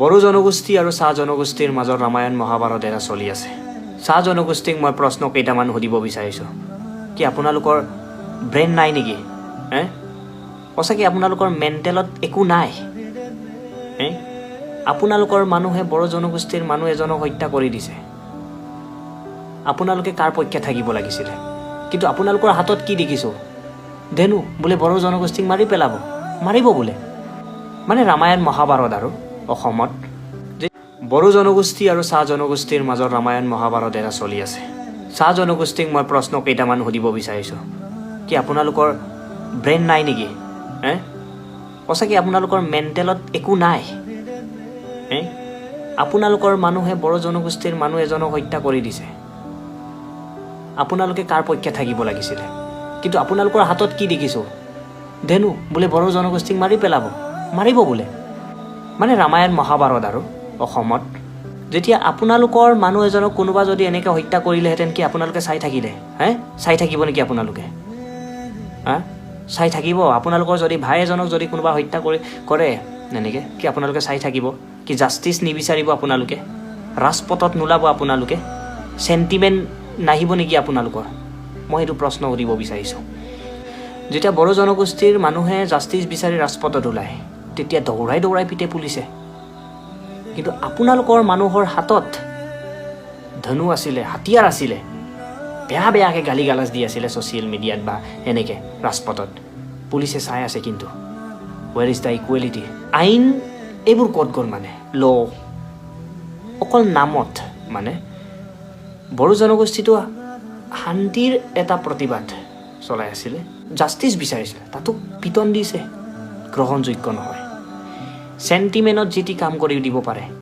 বড়ো জনগোষ্ঠী আৰু চাহ জনগোষ্ঠীৰ মাজত ৰামায়ণ মহাভাৰত এটা চলি আছে। চাহ জনগোষ্ঠীক মই প্ৰশ্ন কেইটামান সুধিব বিচাৰিছোঁ। কি আপোনালোকৰ ব্ৰেইন নাই নেকি? সঁচাকৈ আপোনালোকৰ মেণ্টেলত একো নাই? আপোনালোকৰ মানুহে বড়ো জনগোষ্ঠীৰ মানুহ এজনক হত্যা কৰি দিছে। আপোনালোকে কাৰ পক্ষে থাকিব লাগিছিলে? কিন্তু আপোনালোকৰ হাতত কি দেখিছোঁ? ধেনু বোলে বড়ো জনগোষ্ঠীক মাৰি পেলাব, মাৰিব বোলে। মানে ৰামায়ণ মহাভাৰত আৰু অসমত বড়ো জনগোষ্ঠী আৰু চাহ জনগোষ্ঠীৰ মাজত ৰামায়ণ মহাভাৰত এটা চলি আছে। চাহ জনগোষ্ঠীক মই প্ৰশ্ন কেইটামান সুধিব বিচাৰিছোঁ। কি আপোনালোকৰ ব্ৰেইন নাই নেকি? সঁচাকৈ আপোনালোকৰ মেণ্টেলত একো নাই? আপোনালোকৰ মানুহে বড়ো জনগোষ্ঠীৰ মানুহ এজনক হত্যা কৰি দিছে। আপোনালোকে কাৰ পক্ষে থাকিব লাগিছিলে? কিন্তু আপোনালোকৰ হাতত কি দেখিছোঁ? ধেনু বোলে বড়ো জনগোষ্ঠীক মাৰি পেলাব, মাৰিব বোলে। মানে ৰামায়ণ মহাভাৰত আৰু অসমত যেতিয়া আপোনালোকৰ মানুহ এজনক কোনোবা যদি এনেকৈ হত্যা কৰিলেহেঁতেন, কি আপোনালোকে চাই থাকিলে? চাই থাকিব নেকি আপোনালোকে? চাই থাকিব? আপোনালোকৰ যদি ভাই এজনক যদি কোনোবা হত্যা কৰে এনেকৈ, কি আপোনালোকে চাই থাকিব? কি জাষ্টিচ নিবিচাৰিব আপোনালোকে? ৰাজপথত নোলাব আপোনালোকে? চেণ্টিমেণ্ট নাহিব নেকি আপোনালোকৰ? মই সেইটো প্ৰশ্ন সুধিব বিচাৰিছোঁ। যেতিয়া বড়ো জনগোষ্ঠীৰ মানুহে জাষ্টিচ বিচাৰি ৰাজপথত ওলায়, তেতিয়া দৌৰাই দৌৰাই পিতে পুলিচে। কিন্তু আপোনালোকৰ মানুহৰ হাতত ধনু আছিলে, হাতিয়াৰ আছিলে, বেয়া বেয়াকৈ গালি গালাজ দি আছিলে ছ'চিয়েল মিডিয়াত বা এনেকৈ ৰাজপথত। পুলিচে চাই আছে। কিন্তু ৱেৰ ইজ দ্য ইকুৱেলিটি? আইন এইবোৰ ক'ত গ'ল? মানে ল অকল নামত। মানে বড়ো জনগোষ্ঠীটো শান্তিৰ এটা প্ৰতিবাদ চলাই আছিলে, জাষ্টিচ বিচাৰিছিলে, তাতো পিটন দিছে, গ্ৰহণযোগ্য নহয়। চেণ্টিমেণ্টত যি টি কাম কৰি দিব পাৰে।